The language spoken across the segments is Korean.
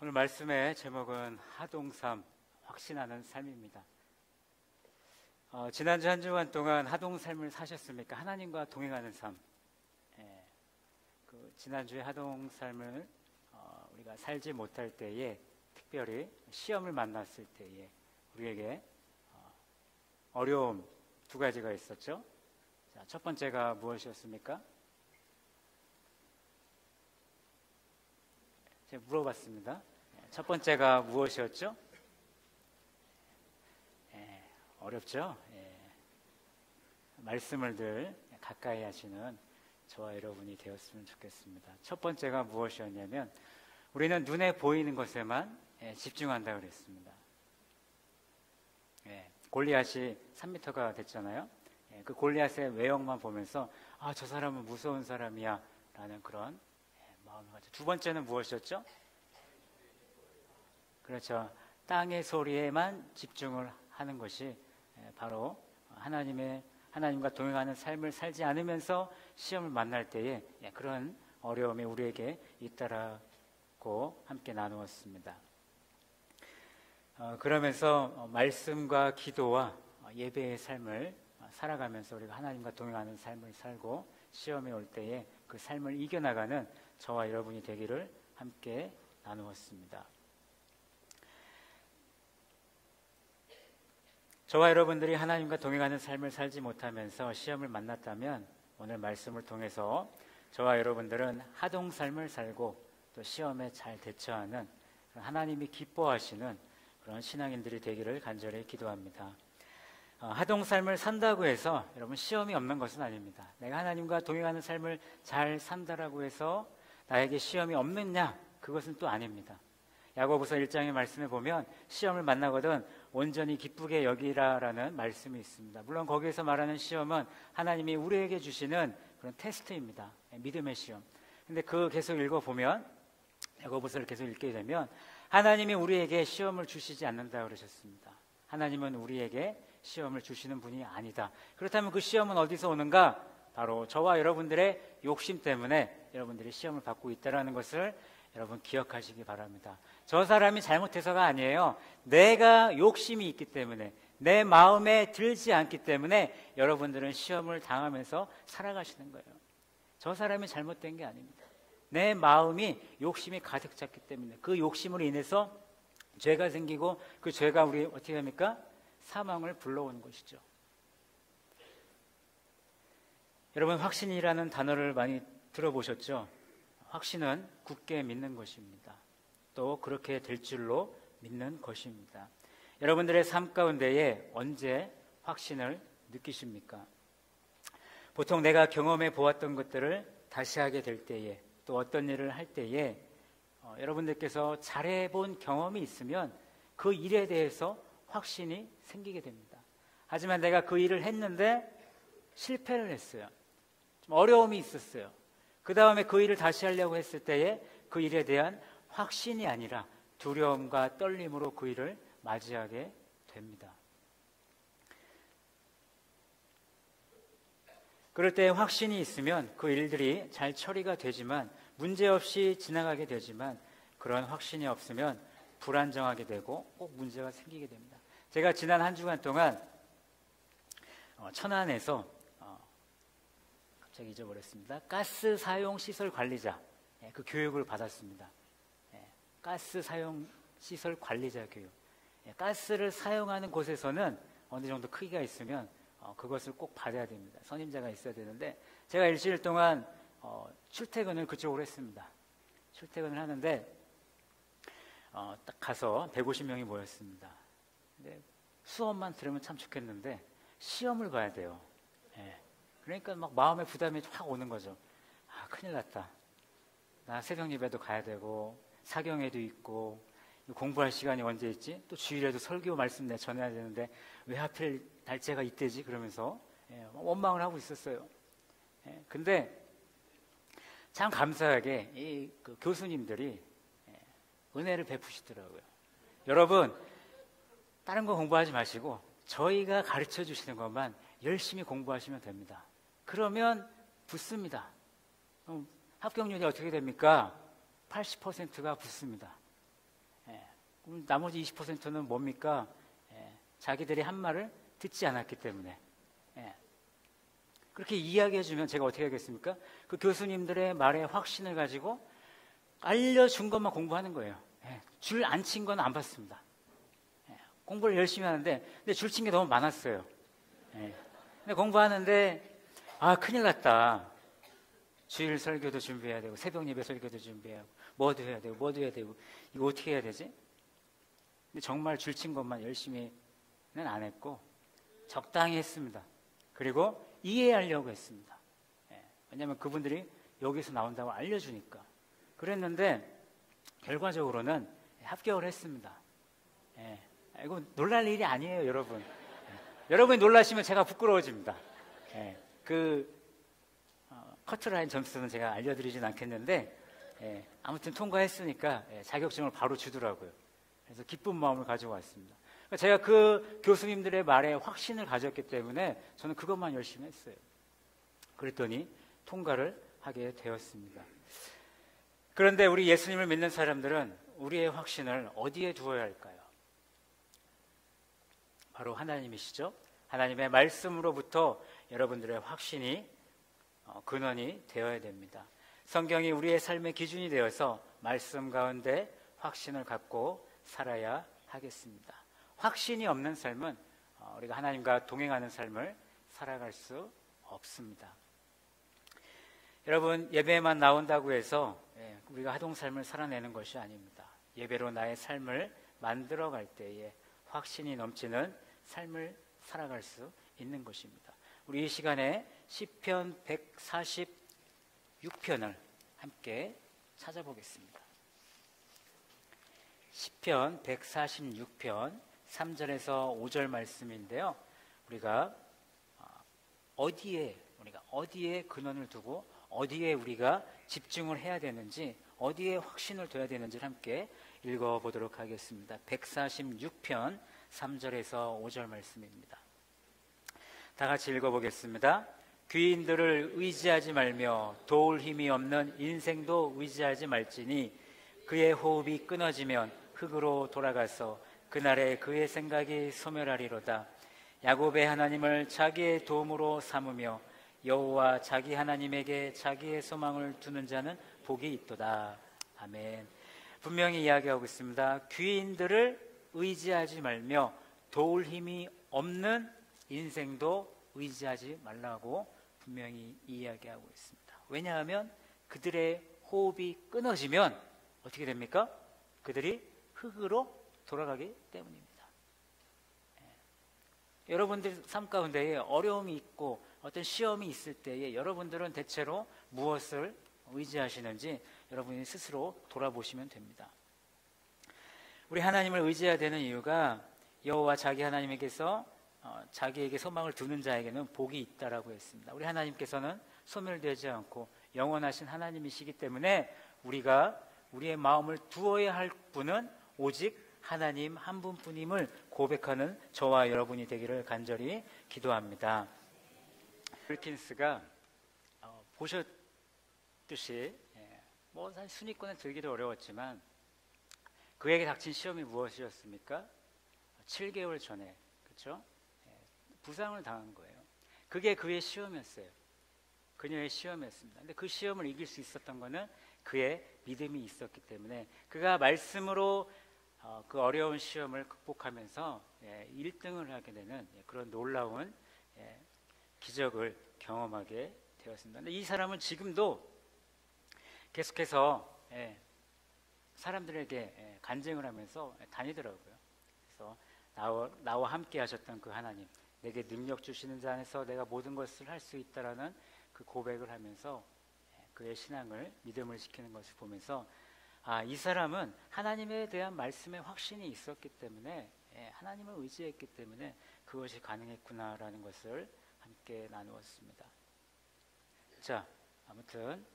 오늘 말씀의 제목은 하동삼, 확신하는 삶입니다. 지난주 한 주간 동안 하동삶을 사셨습니까? 하나님과 동행하는 삶. 지난주에 하동삶을 우리가 살지 못할 때에, 특별히 시험을 만났을 때에 우리에게 어려움 두 가지가 있었죠. 자, 첫 번째가 무엇이었습니까? 제가 물어봤습니다. 첫 번째가 무엇이었죠? 어렵죠? 말씀을 늘 가까이 하시는 저와 여러분이 되었으면 좋겠습니다. 첫 번째가 무엇이었냐면, 우리는 눈에 보이는 것에만 집중한다고 그랬습니다. 골리앗이 3m가 됐잖아요. 그 골리앗의 외형만 보면서 저 사람은 무서운 사람이야 라는 그런 마음을 가지고. 두 번째는 무엇이었죠? 그렇죠. 땅의 소리에만 집중을 하는 것이 바로 하나님과 동행하는 삶을 살지 않으면서 시험을 만날 때에 그런 어려움이 우리에게 있다라고 함께 나누었습니다. 그러면서 말씀과 기도와 예배의 삶을 살아가면서 우리가 하나님과 동행하는 삶을 살고, 시험이 올 때에 그 삶을 이겨나가는 저와 여러분이 되기를 함께 나누었습니다. 저와 여러분들이 하나님과 동행하는 삶을 살지 못하면서 시험을 만났다면, 오늘 말씀을 통해서 저와 여러분들은 하동 삶을 살고 또 시험에 잘 대처하는 하나님이 기뻐하시는 그런 신앙인들이 되기를 간절히 기도합니다. 하동 삶을 산다고 해서 여러분 시험이 없는 것은 아닙니다. 내가 하나님과 동행하는 삶을 잘 산다라고 해서 나에게 시험이 없느냐? 그것은 또 아닙니다. 야고보서 1장의 말씀에 보면 시험을 만나거든 온전히 기쁘게 여기라라는 말씀이 있습니다. 물론 거기에서 말하는 시험은 하나님이 우리에게 주시는 그런 테스트입니다. 믿음의 시험. 근데 계속 읽어보면, 야고보서를 계속 읽게 되면 하나님이 우리에게 시험을 주시지 않는다 그러셨습니다. 하나님은 우리에게 시험을 주시는 분이 아니다. 그렇다면 그 시험은 어디서 오는가? 바로 저와 여러분들의 욕심 때문에 여러분들이 시험을 받고 있다는 것을 여러분 기억하시기 바랍니다. 저 사람이 잘못해서가 아니에요. 내가 욕심이 있기 때문에, 내 마음에 들지 않기 때문에 여러분들은 시험을 당하면서 살아가시는 거예요. 저 사람이 잘못된 게 아닙니다. 내 마음이 욕심이 가득 찼기 때문에, 그 욕심으로 인해서 죄가 생기고, 그 죄가 우리 어떻게 합니까? 사망을 불러오는 것이죠. 여러분, 확신이라는 단어를 많이 들어보셨죠? 확신은 굳게 믿는 것입니다. 또 그렇게 될 줄로 믿는 것입니다. 여러분들의 삶 가운데에 언제 확신을 느끼십니까? 보통 내가 경험해 보았던 것들을 다시 하게 될 때에, 또 어떤 일을 할 때에 여러분들께서 잘해본 경험이 있으면 그 일에 대해서 확신이 생기게 됩니다. 하지만 내가 그 일을 했는데 실패를 했어요. 좀 어려움이 있었어요. 그 다음에 그 일을 다시 하려고 했을 때에 그 일에 대한 확신이 아니라 두려움과 떨림으로 그 일을 맞이하게 됩니다. 그럴 때 확신이 있으면 그 일들이 잘 처리가 되지만, 문제없이 지나가게 되지만, 그런 확신이 없으면 불안정하게 되고 꼭 문제가 생기게 됩니다. 제가 지난 한 주간 동안 천안에서 갑자기 잊어버렸습니다. 가스 사용 시설 관리자, 그 교육을 받았습니다. 가스 사용 시설 관리자 교육. 가스를 사용하는 곳에서는 어느 정도 크기가 있으면 그것을 꼭 받아야 됩니다. 선임자가 있어야 되는데, 제가 일주일 동안 출퇴근을 그쪽으로 했습니다. 출퇴근을 하는데 딱 가서 150명이 모였습니다. 근데 수업만 들으면 참 좋겠는데 시험을 봐야 돼요. 그러니까 막 마음의 부담이 확 오는 거죠. 큰일 났다. 나 새벽 예배도 가야 되고 사경회도 있고 공부할 시간이 언제 있지? 또 주일에도 설교 말씀 내 전해야 되는데 왜 하필 날짜가 이때지? 그러면서 원망을 하고 있었어요. 근데 참 감사하게 그 교수님들이 은혜를 베푸시더라고요. 여러분, 다른 거 공부하지 마시고 저희가 가르쳐 주시는 것만 열심히 공부하시면 됩니다. 그러면 붙습니다. 합격률이 어떻게 됩니까? 80%가 붙습니다. 그럼 나머지 20%는 뭡니까? 자기들이 한 말을 듣지 않았기 때문에. 그렇게 이야기해주면 제가 어떻게 하겠습니까? 그 교수님들의 말에 확신을 가지고 알려준 것만 공부하는 거예요. 줄 안 친 건 안 받습니다. 공부를 열심히 하는데 근데 줄 친 게 너무 많았어요. 근데 공부하는데 큰일 났다. 주일 설교도 준비해야 되고 새벽 예배 설교도 준비해야 하고 뭐도 해야 되고 이거 어떻게 해야 되지? 근데 정말 줄 친 것만 열심히는 안 했고 적당히 했습니다. 그리고 이해하려고 했습니다. 왜냐하면 그분들이 여기서 나온다고 알려주니까. 그랬는데 결과적으로는 합격을 했습니다. 이거 놀랄 일이 아니에요, 여러분. 여러분이 놀라시면 제가 부끄러워집니다. 커트라인 점수는 제가 알려드리진 않겠는데 아무튼 통과했으니까 자격증을 바로 주더라고요. 그래서 기쁜 마음을 가지고 왔습니다. 그러니까 제가 그 교수님들의 말에 확신을 가졌기 때문에 저는 그것만 열심히 했어요. 그랬더니 통과를 하게 되었습니다. 그런데 우리 예수님을 믿는 사람들은 우리의 확신을 어디에 두어야 할까요? 바로 하나님이시죠. 하나님의 말씀으로부터 여러분들의 확신이 근원이 되어야 됩니다. 성경이 우리의 삶의 기준이 되어서 말씀 가운데 확신을 갖고 살아야 하겠습니다. 확신이 없는 삶은 우리가 하나님과 동행하는 삶을 살아갈 수 없습니다. 여러분, 예배에만 나온다고 해서 우리가 하동삶을 살아내는 것이 아닙니다. 예배로 나의 삶을 만들어갈 때에 확신이 넘치는 삶을 살아갈 수 있는 것입니다. 우리 이 시간에 시편 146편을 함께 찾아보겠습니다. 시편 146편 3절에서 5절 말씀인데요. 우리가 어디에 근원을 두고 어디에 우리가 집중을 해야 되는지, 어디에 확신을 둬야 되는지를 함께 읽어보도록 하겠습니다. 146편 3절에서 5절 말씀입니다. 다 같이 읽어보겠습니다. 귀인들을 의지하지 말며 도울 힘이 없는 인생도 의지하지 말지니 그의 호흡이 끊어지면 흙으로 돌아가서 그날에 그의 생각이 소멸하리로다. 야곱의 하나님을 자기의 도움으로 삼으며 여호와 자기 하나님에게 자기의 소망을 두는 자는 복이 있도다. 아멘. 분명히 이야기하고 있습니다. 귀인들을 의지하지 말며 도울 힘이 없는 인생도 의지하지 말라고 분명히 이야기하고 있습니다. 왜냐하면 그들의 호흡이 끊어지면 어떻게 됩니까? 그들이 흙으로 돌아가기 때문입니다. 여러분들 삶 가운데에 어려움이 있고 어떤 시험이 있을 때에 여러분들은 대체로 무엇을 의지하시는지 여러분이 스스로 돌아보시면 됩니다. 우리 하나님을 의지해야 되는 이유가 여호와 자기 하나님에게서 자기에게 소망을 두는 자에게는 복이 있다라고 했습니다. 우리 하나님께서는 소멸되지 않고 영원하신 하나님이시기 때문에 우리가 우리의 마음을 두어야 할 분은 오직 하나님 한 분뿐임을 고백하는 저와 여러분이 되기를 간절히 기도합니다. 윌킨스가 보셨듯이 사실 순위권에 들기도 어려웠지만 그에게 닥친 시험이 무엇이었습니까? 7개월 전에, 그렇죠? 부상을 당한 거예요. 그게 그의 시험이었어요. 그녀의 시험이었습니다. 근데 그 시험을 이길 수 있었던 것은 그의 믿음이 있었기 때문에 그가 말씀으로 그 어려운 시험을 극복하면서 1등을 하게 되는 그런 놀라운 기적을 경험하게 되었습니다. 근데 이 사람은 지금도 계속해서 사람들에게 간증을 하면서 다니더라고요. 그래서 나와 함께 하셨던 그 하나님, 내게 능력 주시는 자 안에서 내가 모든 것을 할 수 있다라는 그 고백을 하면서 그의 신앙을, 믿음을 지키는 것을 보면서 이 사람은 하나님에 대한 말씀에 확신이 있었기 때문에 하나님을 의지했기 때문에 그것이 가능했구나라는 것을 함께 나누었습니다. 자, 아무튼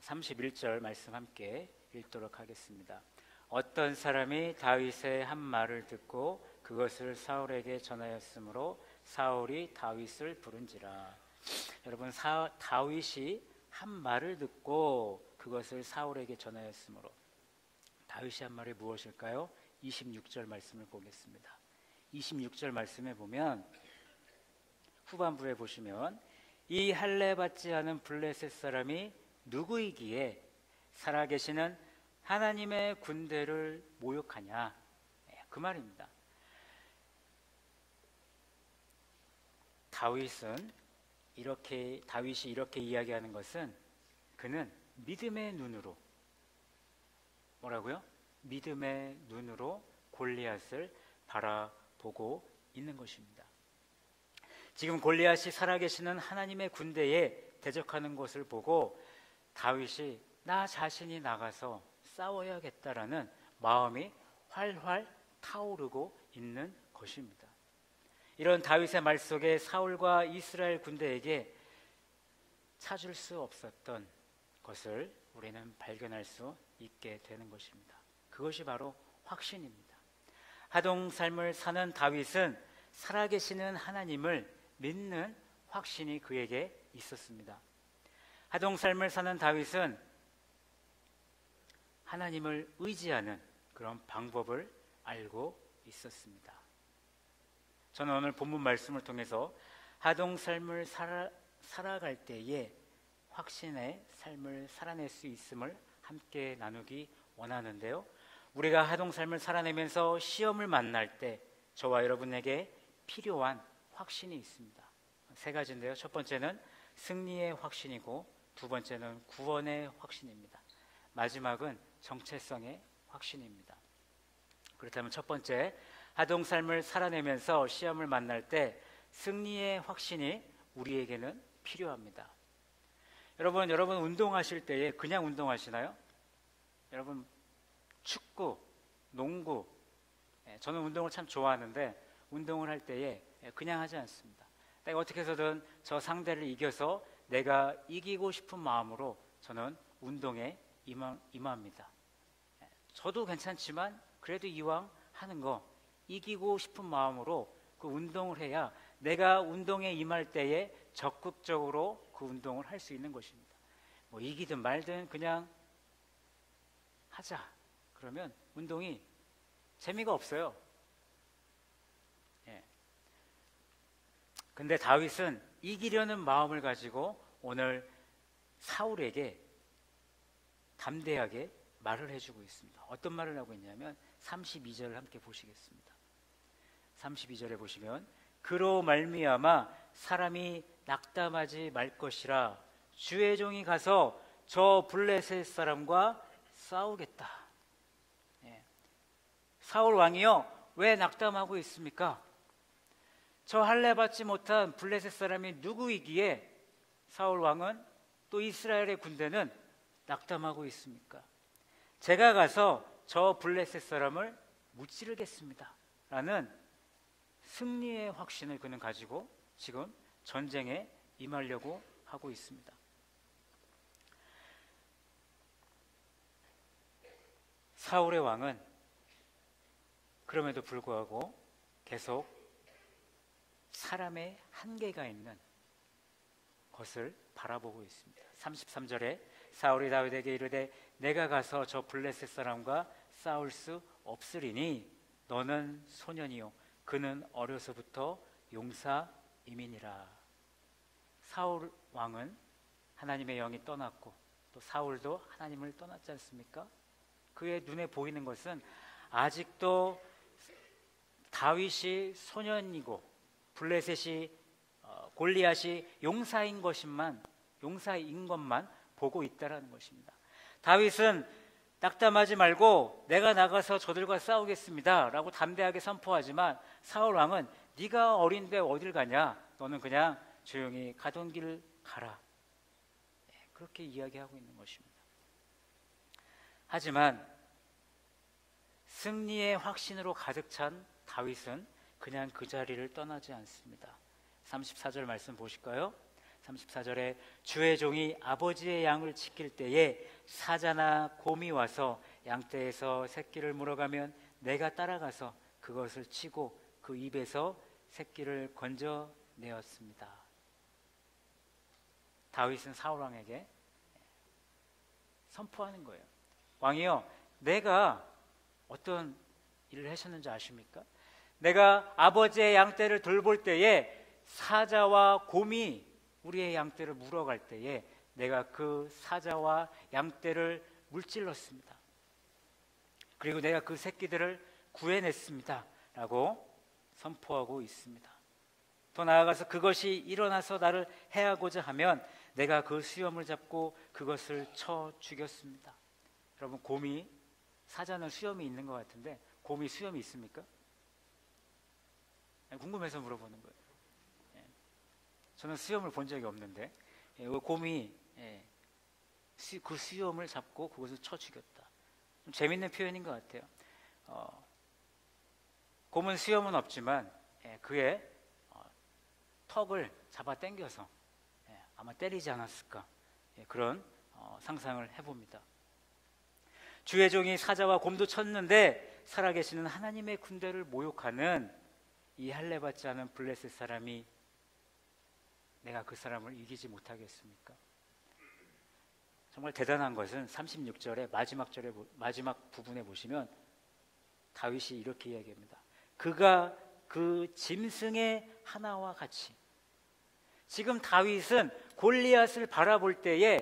31절 말씀 함께 읽도록 하겠습니다. 어떤 사람이 다윗의 한 말을 듣고 그것을 사울에게 전하였으므로 사울이 다윗을 부른지라. 여러분, 다윗이 한 말을 듣고 그것을 사울에게 전하였으므로, 다윗이 한 말이 무엇일까요? 26절 말씀을 보겠습니다. 26절 말씀에 보면 후반부에 보시면 이 할례 받지 않은 블레셋 사람이 누구이기에 살아계시는 하나님의 군대를 모욕하냐, 그 말입니다. 다윗이 이렇게 이야기하는 것은 그는 믿음의 눈으로, 뭐라고요? 믿음의 눈으로 골리앗을 바라보고 있는 것입니다. 지금 골리앗이 살아계시는 하나님의 군대에 대적하는 것을 보고 다윗이 나 자신이 나가서 싸워야겠다라는 마음이 활활 타오르고 있는 것입니다. 이런 다윗의 말 속에 사울과 이스라엘 군대에게 찾을 수 없었던 것을 우리는 발견할 수 있게 되는 것입니다. 그것이 바로 확신입니다. 하동 삶을 사는 다윗은 살아계시는 하나님을 믿는 확신이 그에게 있었습니다. 하동 삶을 사는 다윗은 하나님을 의지하는 그런 방법을 알고 있었습니다. 저는 오늘 본문 말씀을 통해서 하동 삶을 살아갈 때에 확신의 삶을 살아낼 수 있음을 함께 나누기 원하는데요. 우리가 하동 삶을 살아내면서 시험을 만날 때 저와 여러분에게 필요한 확신이 있습니다. 세 가지인데요. 첫 번째는 승리의 확신이고, 두 번째는 구원의 확신입니다. 마지막은 정체성의 확신입니다. 그렇다면 첫 번째, 하동 삶을 살아내면서 시험을 만날 때 승리의 확신이 우리에게는 필요합니다. 여러분 운동하실 때에 그냥 운동하시나요? 여러분 축구, 농구, 저는 운동을 참 좋아하는데 운동을 할 때에 그냥 하지 않습니다. 내가 어떻게 해서든 저 상대를 이겨서 내가 이기고 싶은 마음으로 저는 운동에 임합니다. 저도 괜찮지만 그래도 이왕 하는 거 이기고 싶은 마음으로 그 운동을 해야 내가 운동에 임할 때에 적극적으로 그 운동을 할 수 있는 것입니다. 뭐 이기든 말든 그냥 하자. 그러면 운동이 재미가 없어요. 근데 다윗은 이기려는 마음을 가지고 오늘 사울에게 담대하게 말을 해주고 있습니다. 어떤 말을 하고 있냐면 32절을 함께 보시겠습니다. 32절에 보시면 그로 말미암아 사람이 낙담하지 말 것이라 주의 종이 가서 저 블레셋 사람과 싸우겠다. 사울 왕이요, 왜 낙담하고 있습니까? 저 할례 받지 못한 블레셋 사람이 누구이기에 사울 왕은 또 이스라엘의 군대는 낙담하고 있습니까? 제가 가서 저 블레셋 사람을 무찌르겠습니다 라는 승리의 확신을 그는 가지고 지금 전쟁에 임하려고 하고 있습니다. 사울의 왕은 그럼에도 불구하고 계속 사람의 한계가 있는 것을 바라보고 있습니다. 33절에 사울이 다윗에게 이르되 내가 가서 저 블레셋 사람과 싸울 수 없으리니 너는 소년이요 그는 어려서부터 용사임이니라. 사울 왕은 하나님의 영이 떠났고 또 사울도 하나님을 떠났지 않습니까? 그의 눈에 보이는 것은 아직도 다윗이 소년이고 블레셋이 골리앗이 용사인 것만 보고 있다라는 것입니다. 다윗은 낙담하지 말고 내가 나가서 저들과 싸우겠습니다 라고 담대하게 선포하지만 사울 왕은 네가 어린데 어딜 가냐, 너는 그냥 조용히 가던 길 가라, 그렇게 이야기하고 있는 것입니다. 하지만 승리의 확신으로 가득 찬 다윗은 그냥 그 자리를 떠나지 않습니다. 34절 말씀 보실까요? 34절에 주의 종이 아버지의 양을 지킬 때에 사자나 곰이 와서 양떼에서 새끼를 물어가면 내가 따라가서 그것을 치고 그 입에서 새끼를 건져내었습니다. 다윗은 사울 왕에게 선포하는 거예요. 왕이여, 내가 어떤 일을 하셨는지 아십니까? 내가 아버지의 양떼를 돌볼 때에 사자와 곰이 우리의 양떼를 물어갈 때에 내가 그 사자와 양떼를 물질렀습니다. 그리고 내가 그 새끼들을 구해냈습니다 라고 선포하고 있습니다. 더 나아가서 그것이 일어나서 나를 해하고자 하면 내가 그 수염을 잡고 그것을 쳐 죽였습니다. 여러분, 곰이, 사자는 수염이 있는 것 같은데 곰이 수염이 있습니까? 궁금해서 물어보는 거예요. 저는 수염을 본 적이 없는데 곰이 그 수염을 잡고 그것을 쳐 죽였다. 좀 재밌는 표현인 것 같아요. 곰은 수염은 없지만 그의 턱을 잡아 당겨서 아마 때리지 않았을까, 그런 상상을 해봅니다. 주의 종이 사자와 곰도 쳤는데 살아계시는 하나님의 군대를 모욕하는 이 할례받지 않은 블레셋 사람이 내가 그 사람을 이기지 못하겠습니까? 정말 대단한 것은 36절의 마지막 부분에 보시면 다윗이 이렇게 이야기합니다. 그가 그 짐승의 하나와 같이. 지금 다윗은 골리앗을 바라볼 때에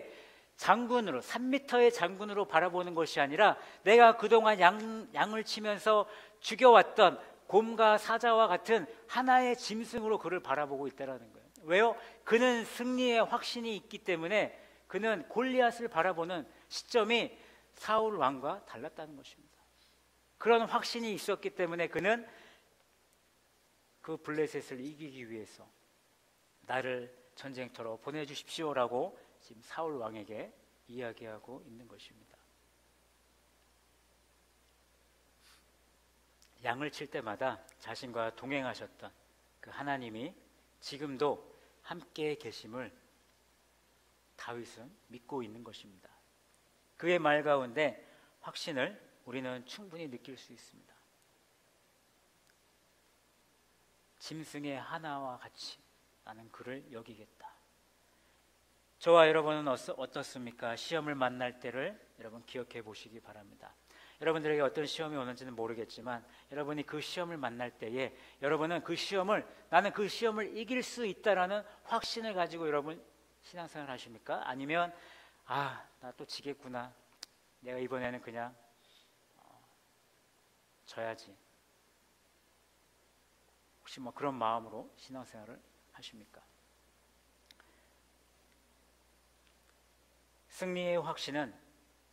장군으로, 3m의 장군으로 바라보는 것이 아니라 내가 그동안 양을 치면서 죽여왔던 곰과 사자와 같은 하나의 짐승으로 그를 바라보고 있다는 거예요. 왜요? 그는 승리의 확신이 있기 때문에 그는 골리앗을 바라보는 시점이 사울 왕과 달랐다는 것입니다. 그런 확신이 있었기 때문에 그는 그 블레셋을 이기기 위해서 나를 전쟁터로 보내주십시오라고 지금 사울 왕에게 이야기하고 있는 것입니다. 양을 칠 때마다 자신과 동행하셨던 그 하나님이 지금도 함께 계심을 다윗은 믿고 있는 것입니다. 그의 말 가운데 확신을 우리는 충분히 느낄 수 있습니다. 짐승의 하나와 같이 나는 그를 여기겠다. 저와 여러분은 어떻습니까? 시험을 만날 때를 여러분 기억해 보시기 바랍니다. 여러분들에게 어떤 시험이 오는지는 모르겠지만 여러분이 그 시험을 만날 때에 여러분은 나는 그 시험을 이길 수 있다라는 확신을 가지고 여러분 신앙생활 하십니까? 아니면 나 또 지겠구나, 내가 이번에는 그냥 져야지, 혹시 그런 마음으로 신앙생활을 하십니까? 승리의 확신은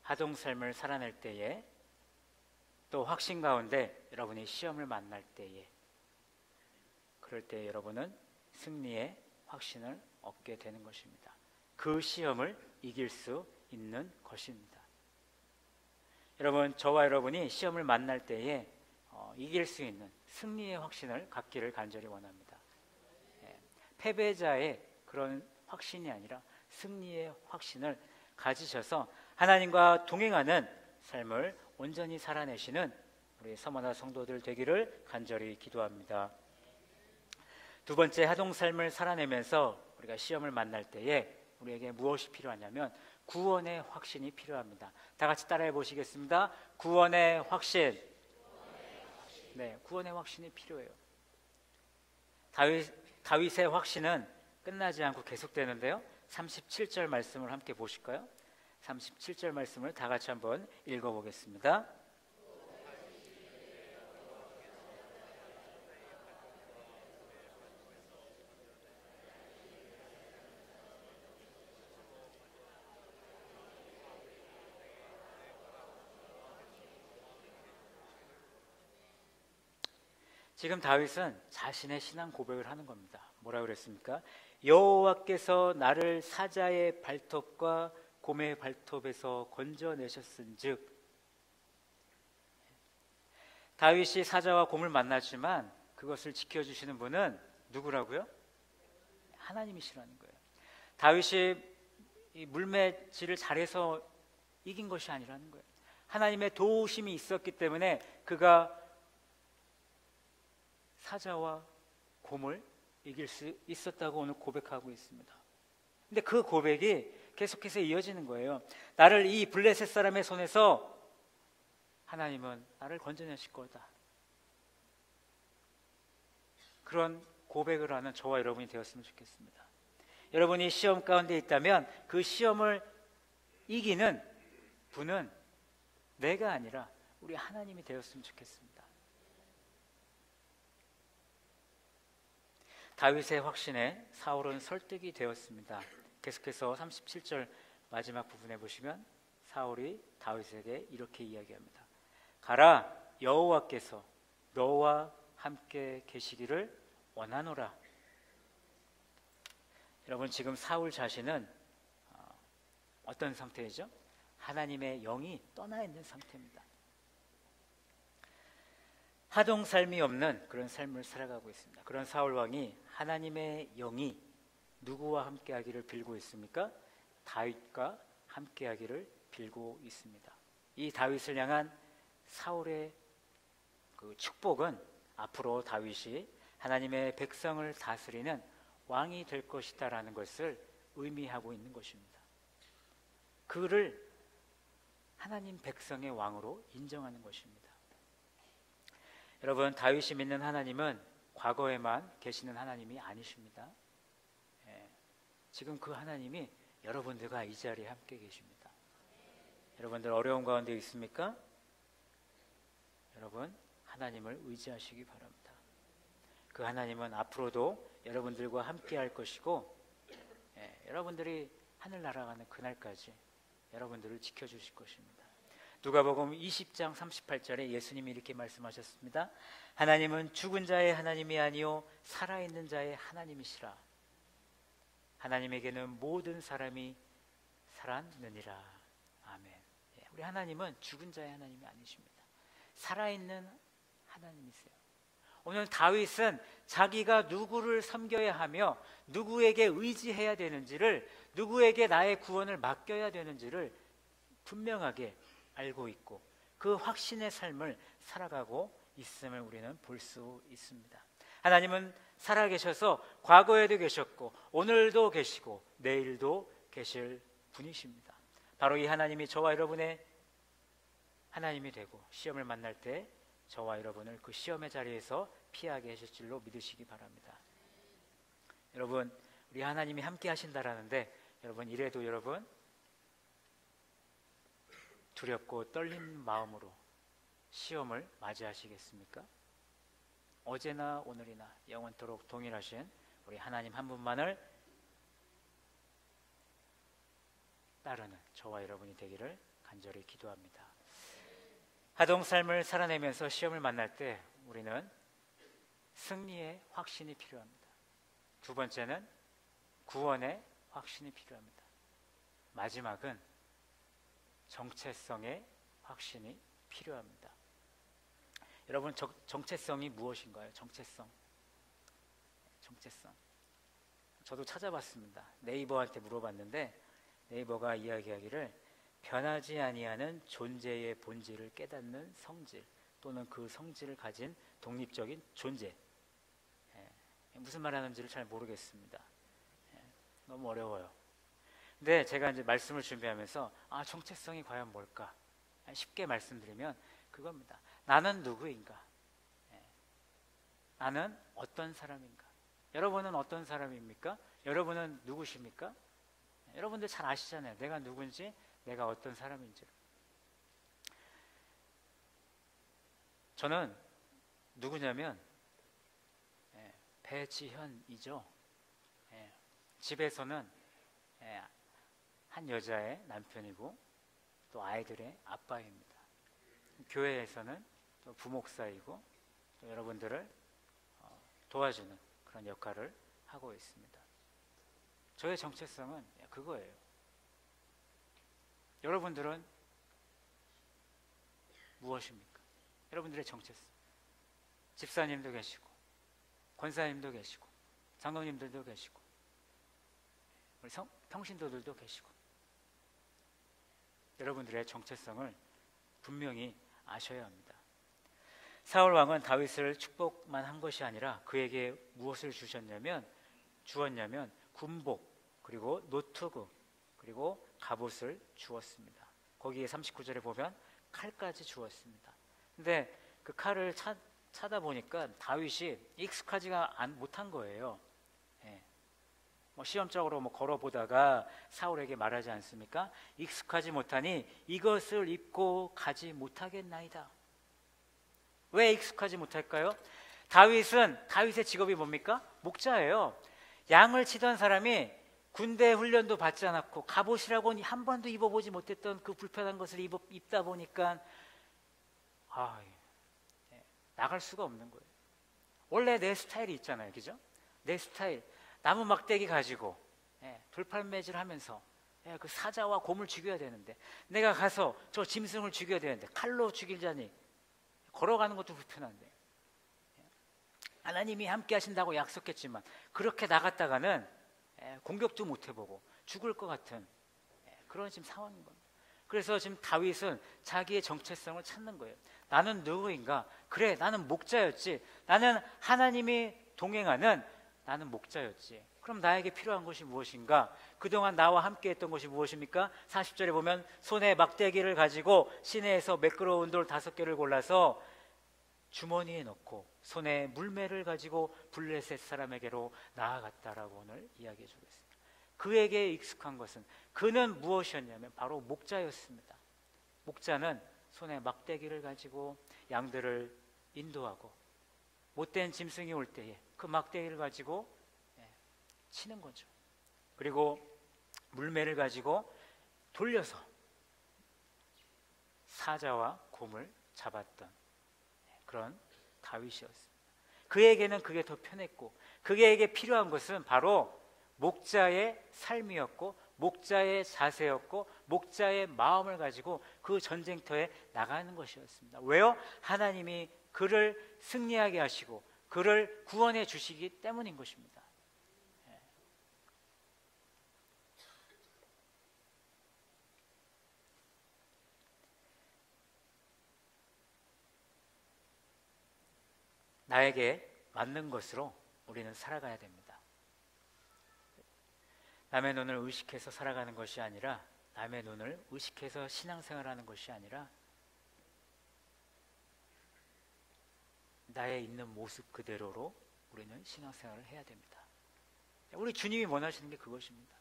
하동삶을 살아낼 때에, 또 확신 가운데 여러분이 시험을 만날 때에, 그럴 때 여러분은 승리의 확신을 얻게 되는 것입니다. 그 시험을 이길 수 있는 것입니다. 여러분, 저와 여러분이 시험을 만날 때에 이길 수 있는 승리의 확신을 갖기를 간절히 원합니다. 패배자의 그런 확신이 아니라 승리의 확신을 가지셔서 하나님과 동행하는 삶을 온전히 살아내시는 우리 서머나 성도들 되기를 간절히 기도합니다. 두 번째, 하동삶을 살아내면서 우리가 시험을 만날 때에 우리에게 무엇이 필요하냐면 구원의 확신이 필요합니다. 다 같이 따라해 보시겠습니다. 구원의 확신. 네, 구원의 확신이 필요해요. 다윗의 확신은 끝나지 않고 계속되는데요. 37절 말씀을 함께 보실까요? 37절 말씀을 다 같이 한번 읽어보겠습니다. 지금 다윗은 자신의 신앙 고백을 하는 겁니다. 뭐라고 그랬습니까? 여호와께서 나를 사자의 발톱과 곰의 발톱에서 건져내셨은즉. 다윗이 사자와 곰을 만났지만 그것을 지켜주시는 분은 누구라고요? 하나님이시라는 거예요. 다윗이 이 물매질을 잘해서 이긴 것이 아니라는 거예요. 하나님의 도우심이 있었기 때문에 그가 사자와 곰을 이길 수 있었다고 오늘 고백하고 있습니다. 근데 그 고백이 계속해서 이어지는 거예요. 나를 이 블레셋 사람의 손에서 하나님은 나를 건져내실 거다. 그런 고백을 하는 저와 여러분이 되었으면 좋겠습니다. 여러분이 시험 가운데 있다면 그 시험을 이기는 분은 내가 아니라 우리 하나님이 되었으면 좋겠습니다. 다윗의 확신에 사울은 설득이 되었습니다. 계속해서 37절 마지막 부분에 보시면 사울이 다윗에게 이렇게 이야기합니다. 가라, 여호와께서 너와 함께 계시기를 원하노라. 여러분, 지금 사울 자신은 어떤 상태이죠? 하나님의 영이 떠나 있는 상태입니다. 하동살미 없는 그런 삶을 살아가고 있습니다. 그런 사울 왕이 하나님의 영이 누구와 함께하기를 빌고 있습니까? 다윗과 함께하기를 빌고 있습니다. 이 다윗을 향한 사울의 그 축복은 앞으로 다윗이 하나님의 백성을 다스리는 왕이 될 것이다라는 것을 의미하고 있는 것입니다. 그를 하나님 백성의 왕으로 인정하는 것입니다. 여러분, 다윗이 믿는 하나님은 과거에만 계시는 하나님이 아니십니다. 지금 그 하나님이 여러분들과 이 자리에 함께 계십니다. 여러분들 어려운 가운데 있습니까? 여러분, 하나님을 의지하시기 바랍니다. 그 하나님은 앞으로도 여러분들과 함께 할 것이고, 여러분들이 하늘 날아가는 그날까지 여러분들을 지켜주실 것입니다. 누가복음 20장 38절에 예수님이 이렇게 말씀하셨습니다. 하나님은 죽은 자의 하나님이 아니요 살아있는 자의 하나님이시라. 하나님에게는 모든 사람이 살았느니라. 아멘. 우리 하나님은 죽은 자의 하나님이 아니십니다. 살아있는 하나님이세요. 오늘 다윗은 자기가 누구를 섬겨야 하며 누구에게 의지해야 되는지를, 누구에게 나의 구원을 맡겨야 되는지를 분명하게 알고 있고 그 확신의 삶을 살아가고 있음을 우리는 볼 수 있습니다. 하나님은 살아계셔서 과거에도 계셨고 오늘도 계시고 내일도 계실 분이십니다. 바로 이 하나님이 저와 여러분의 하나님이 되고 시험을 만날 때 저와 여러분을 그 시험의 자리에서 피하게 하실 줄로 믿으시기 바랍니다. 여러분, 우리 하나님이 함께 하신다라는데 여러분, 이래도 여러분 두렵고 떨린 마음으로 시험을 맞이하시겠습니까? 어제나 오늘이나 영원토록 동일하신 우리 하나님 한 분만을 따르는 저와 여러분이 되기를 간절히 기도합니다. 하동 삶을 살아내면서 시험을 만날 때 우리는 승리의 확신이 필요합니다. 두 번째는 구원의 확신이 필요합니다. 마지막은 정체성의 확신이 필요합니다. 여러분, 정체성이 무엇인가요? 정체성. 저도 찾아봤습니다. 네이버한테 물어봤는데 네이버가 이야기하기를 변하지 아니하는 존재의 본질을 깨닫는 성질 또는 그 성질을 가진 독립적인 존재. 무슨 말 하는지를 잘 모르겠습니다. 너무 어려워요. 근데 제가 이제 말씀을 준비하면서 정체성이 과연 뭘까? 쉽게 말씀드리면 그겁니다. 나는 누구인가? 나는 어떤 사람인가? 여러분은 어떤 사람입니까? 여러분은 누구십니까? 여러분들 잘 아시잖아요. 내가 누군지, 내가 어떤 사람인지. 저는 누구냐면 배지현이죠. 집에서는 한 여자의 남편이고 또 아이들의 아빠입니다. 교회에서는 또 부목사이고 또 여러분들을 도와주는 그런 역할을 하고 있습니다. 저의 정체성은 그거예요. 여러분들은 무엇입니까? 여러분들의 정체성. 집사님도 계시고 권사님도 계시고 장로님들도 계시고 우리 평신도들도 계시고 여러분들의 정체성을 분명히 아셔야 합니다. 사울 왕은 다윗을 축복만 한 것이 아니라 그에게 무엇을 주었냐면 군복 그리고 노트구 그리고 갑옷을 주었습니다. 거기에 39절에 보면 칼까지 주었습니다. 근데 그 칼을 찾아보니까 다윗이 익숙하지가 못한 거예요. 예. 뭐 시험적으로 뭐 걸어보다가 사울에게 말하지 않습니까? 익숙하지 못하니 이것을 입고 가지 못하겠나이다. 왜 익숙하지 못할까요? 다윗의 직업이 뭡니까? 목자예요. 양을 치던 사람이 군대 훈련도 받지 않았고 갑옷이라고는 한 번도 입어보지 못했던 그 불편한 것을 입다 보니까 나갈 수가 없는 거예요. 원래 내 스타일이 있잖아요, 그죠? 내 스타일, 나무 막대기 가지고 돌팔매질 하면서 그 사자와 곰을 죽여야 되는데, 내가 가서 저 짐승을 죽여야 되는데 칼로 죽이자니 걸어가는 것도 불편한데, 하나님이 함께 하신다고 약속했지만 그렇게 나갔다가는 공격도 못 해보고 죽을 것 같은 그런 지금 상황인 겁니다. 그래서 지금 다윗은 자기의 정체성을 찾는 거예요. 나는 누구인가? 그래, 나는 목자였지. 나는 하나님이 동행하는 나는 목자였지. 그럼 나에게 필요한 것이 무엇인가? 그동안 나와 함께 했던 것이 무엇입니까? 40절에 보면 손에 막대기를 가지고 시내에서 매끄러운 돌 5개를 골라서 주머니에 넣고 손에 물매를 가지고 블레셋 사람에게로 나아갔다라고 오늘 이야기해 주고 있습니다. 그에게 익숙한 것은, 그는 무엇이었냐면 바로 목자였습니다. 목자는 손에 막대기를 가지고 양들을 인도하고 못된 짐승이 올 때에 그 막대기를 가지고 치는 거죠. 그리고 물매를 가지고 돌려서 사자와 곰을 잡았던 그런 다윗이었습니다. 그에게는 그게 더 편했고, 그에게 필요한 것은 바로 목자의 삶이었고, 목자의 자세였고, 목자의 마음을 가지고 그 전쟁터에 나가는 것이었습니다. 왜요? 하나님이 그를 승리하게 하시고 그를 구원해 주시기 때문인 것입니다. 나에게 맞는 것으로 우리는 살아가야 됩니다. 남의 눈을 의식해서 살아가는 것이 아니라, 남의 눈을 의식해서 신앙생활하는 것이 아니라 나의 있는 모습 그대로로 우리는 신앙생활을 해야 됩니다. 우리 주님이 원하시는 게 그것입니다.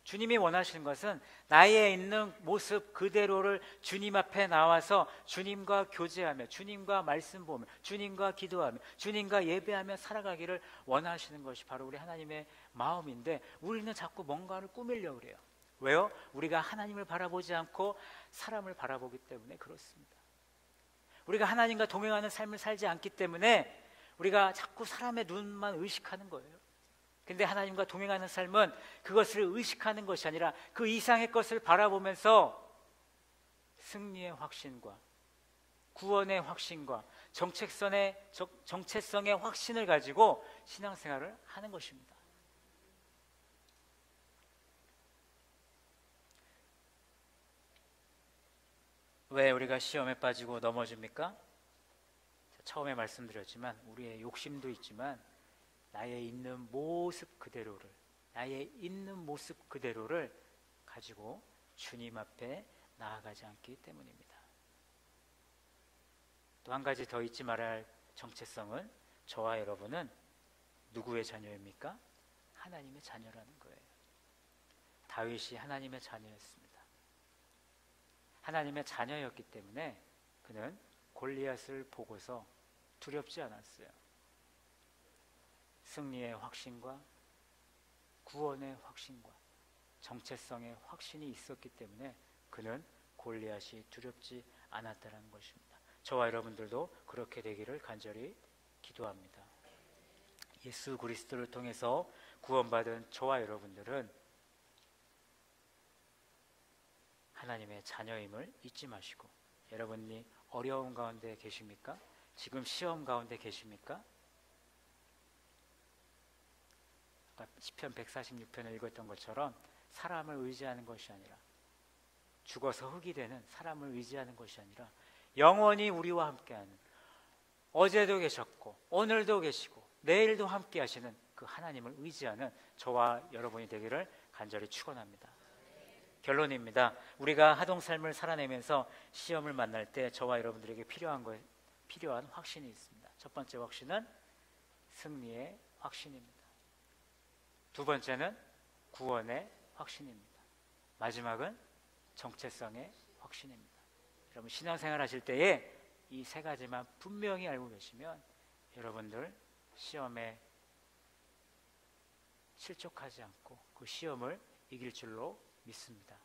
주님이 원하시는 것은 나의 있는 모습 그대로를 주님 앞에 나와서 주님과 교제하며, 주님과 말씀 보며, 주님과 기도하며, 주님과 예배하며 살아가기를 원하시는 것이 바로 우리 하나님의 마음인데, 우리는 자꾸 뭔가를 꾸미려고 그래요. 왜요? 우리가 하나님을 바라보지 않고 사람을 바라보기 때문에 그렇습니다. 우리가 하나님과 동행하는 삶을 살지 않기 때문에 우리가 자꾸 사람의 눈만 의식하는 거예요. 근데 하나님과 동행하는 삶은 그것을 의식하는 것이 아니라 그 이상의 것을 바라보면서 승리의 확신과 구원의 확신과 정체성의 확신을 가지고 신앙생활을 하는 것입니다. 왜 우리가 시험에 빠지고 넘어집니까? 처음에 말씀드렸지만 우리의 욕심도 있지만 나의 있는 모습 그대로를, 나의 있는 모습 그대로를 가지고 주님 앞에 나아가지 않기 때문입니다. 또 한 가지 더 잊지 말아야 할 정체성은, 저와 여러분은 누구의 자녀입니까? 하나님의 자녀라는 거예요. 다윗이 하나님의 자녀였습니다. 하나님의 자녀였기 때문에 그는 골리앗을 보고서 두렵지 않았어요. 승리의 확신과 구원의 확신과 정체성의 확신이 있었기 때문에 그는 골리앗이 두렵지 않았다는 것입니다. 저와 여러분들도 그렇게 되기를 간절히 기도합니다. 예수 그리스도를 통해서 구원받은 저와 여러분들은 하나님의 자녀임을 잊지 마시고, 여러분이 어려움 가운데 계십니까? 지금 시험 가운데 계십니까? 시편 146편을 읽었던 것처럼 사람을 의지하는 것이 아니라, 죽어서 흙이 되는 사람을 의지하는 것이 아니라 영원히 우리와 함께하는, 어제도 계셨고 오늘도 계시고 내일도 함께 하시는 그 하나님을 의지하는 저와 여러분이 되기를 간절히 축원합니다. 결론입니다. 우리가 하동 삶을 살아내면서 시험을 만날 때 저와 여러분들에게 필요한 것 필요한 확신이 있습니다. 첫 번째 확신은 승리의 확신입니다. 두 번째는 구원의 확신입니다. 마지막은 정체성의 확신입니다. 여러분 신앙생활 하실 때에 이 세 가지만 분명히 알고 계시면 여러분들 시험에 실족하지 않고 그 시험을 이길 줄로 믿습니다.